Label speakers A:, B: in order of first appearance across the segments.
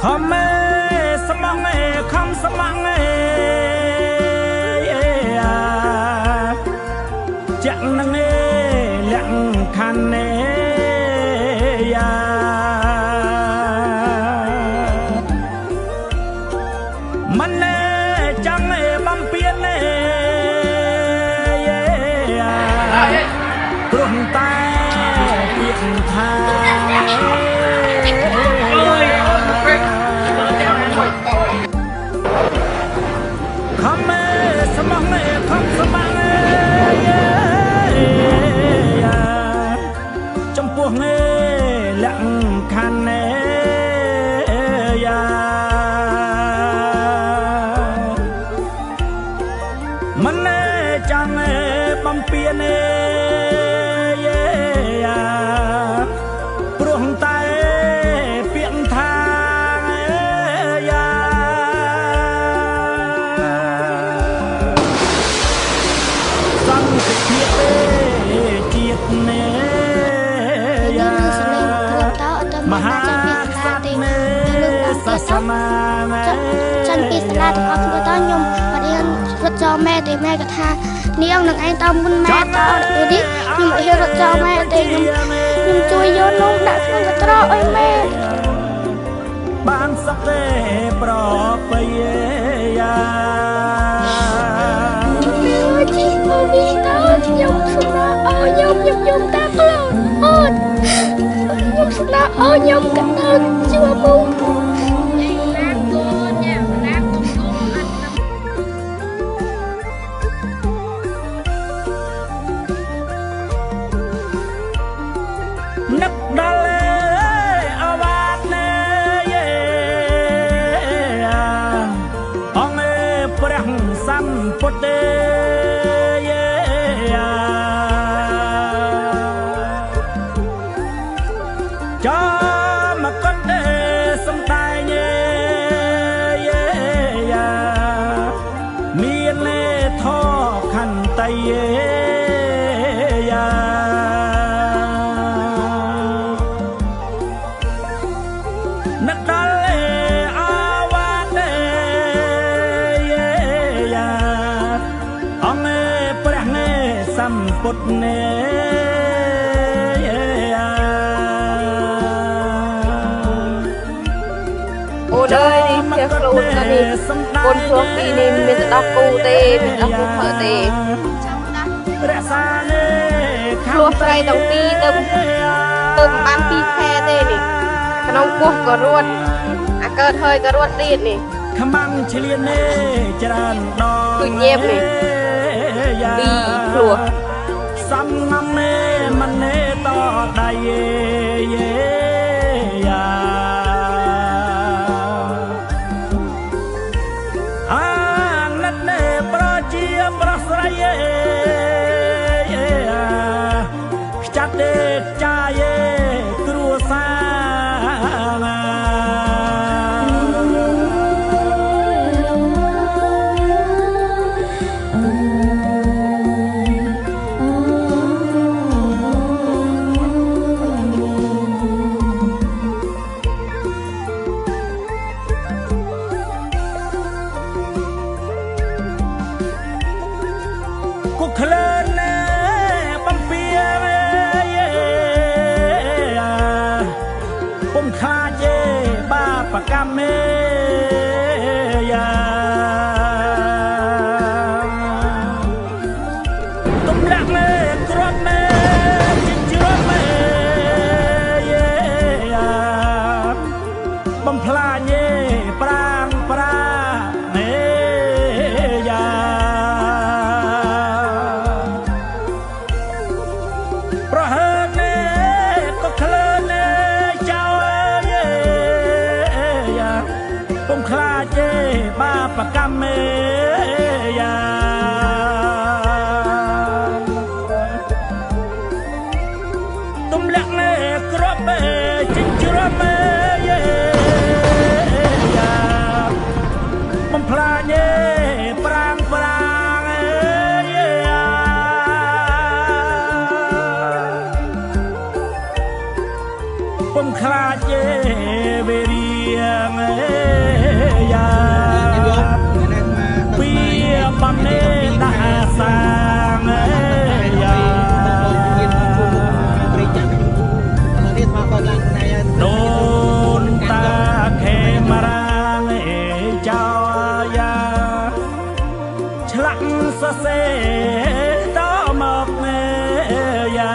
A: ខំស្មងខំស្មងចាក់នឹងលាក់ខានមិនចាំបំពេញព្រោះតែពាក្យថាខំស្មងខំស្មងចំពោះលក្ខខណ្ឌមិនចាំបំពេញព្រោះតែពាក្យថាសង្ឃភាពជាតិមហាសាសនាចាន់ពីសាលាទាំងអស់គ្នាតខ្ញុំអត់រៀនរត់ចោលម៉ែទេម៉ែក៏ថានាងនឹងឯងតមុនម៉ែតនេះខ្ញុំអត់រៀនរត់ចោលម៉ែទេខ្ញុំជួយយកនំដាក់ក្នុងកត្រកឲ្យម៉ែបានសក់ទេប្របីយ៉ាជីមកនេះតខ្ញុំស្នាអើខ្ញុំតាក្លោអូនខ្ញុំស្នាអើខ្ញុំកណ្ដឹងជួមុំនឹកដល់អវាទអង្គព្រះសម្ពុទ្ធចំកត់សំដែងមានធម៌ខន្តីនឹកដល់អវាទអង្គព្រះសម្ពុទ្ធ
B: អូនអើយនេះជាខ្លួនទៅនេះកូនព្រោះពីនេះមានតែដល់គូទេមានដល់គូមើលទេ
A: រក្សា
B: ព្រោះស្រីទាំងពីរទៅបាន2ខែទេនេះក្នុងពោះក៏រត់អាកើតហើយក៏រត់ទៀតនេះ
A: ខ្មាំងឆ្លៀនច្រើនដង
B: គឺញៀបនេះពីព្រោះ
A: សំងំមិនតដៃប្រស្រីខ្ចាត់ចាយគ្រួសារគុកក្លឿនបំពេពុំខ្លាចបាបកម្មទុំលាក់គ្រាន់ជាជ្រត់បំផ្លាញប្រាងប្រាប្រហើនក៏ក្លឿនចោលពុំខ្លាចបាបកម្មទុំលាក់គ្រាប់ចិញ្ច្រាំបំផ្លាញប្រាងប្រាង
C: มคลาเจเวเรียงยาปีบังเนตาสางยาโดนตาเขมรางเจ้ายาฉลักสะเสดอมอกยา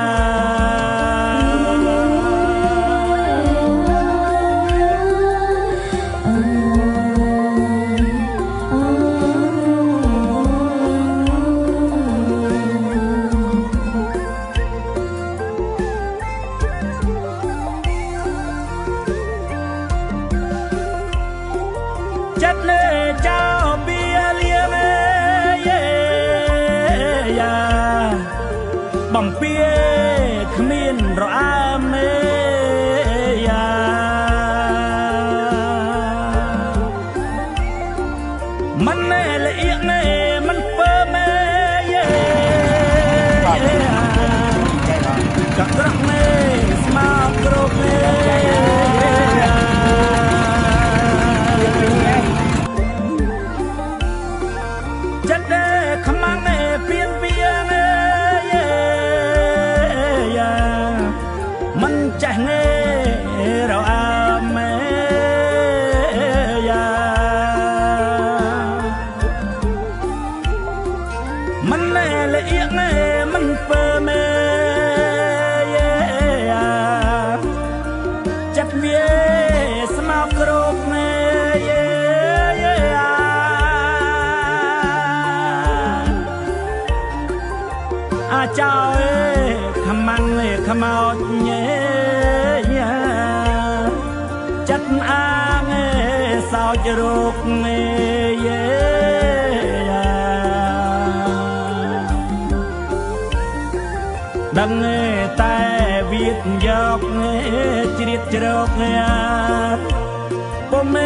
C: จัดเล่เจ้าเบียเลียเมเยยาบ่มเปียขมิ้นรออามเมยามันแน่ละเอียดแน่มันเปิดเมยกับรักเมสมาโกรเมจัดเด้ขมังเปลี่ยนเบียงยามันจะเงเราอาเมยามันแน่ละเอียดแน่มันเปิดเมยจัดเวียสมาโกรกเมเจ้าขมังขมอดเย่จัดอ้างสาวจรุกเย่ดังแต่วิทยอกจริตจรกปม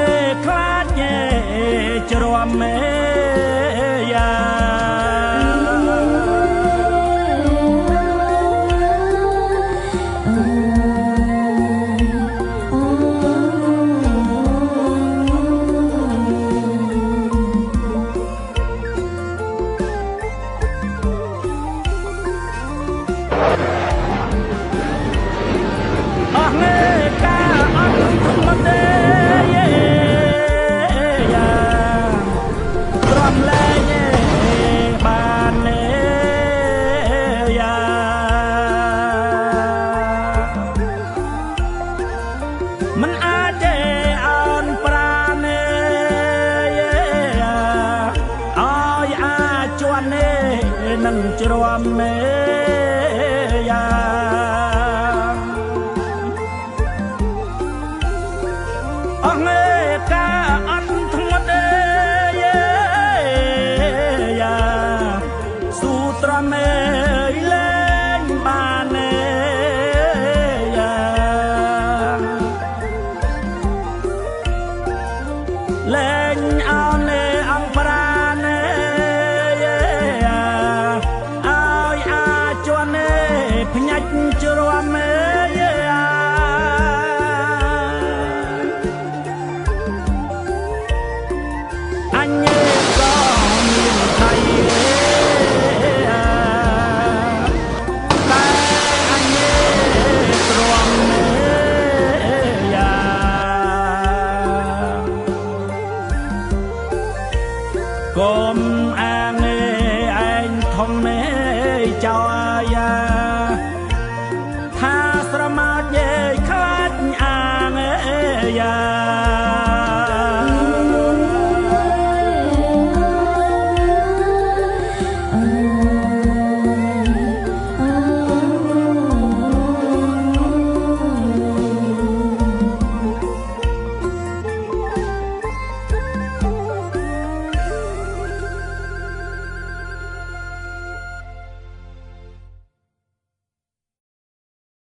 C: คลาดเย่จรวมเมยามันอาจจะอ่อนปราณอ้อยอาจวนนั่งจรวมเม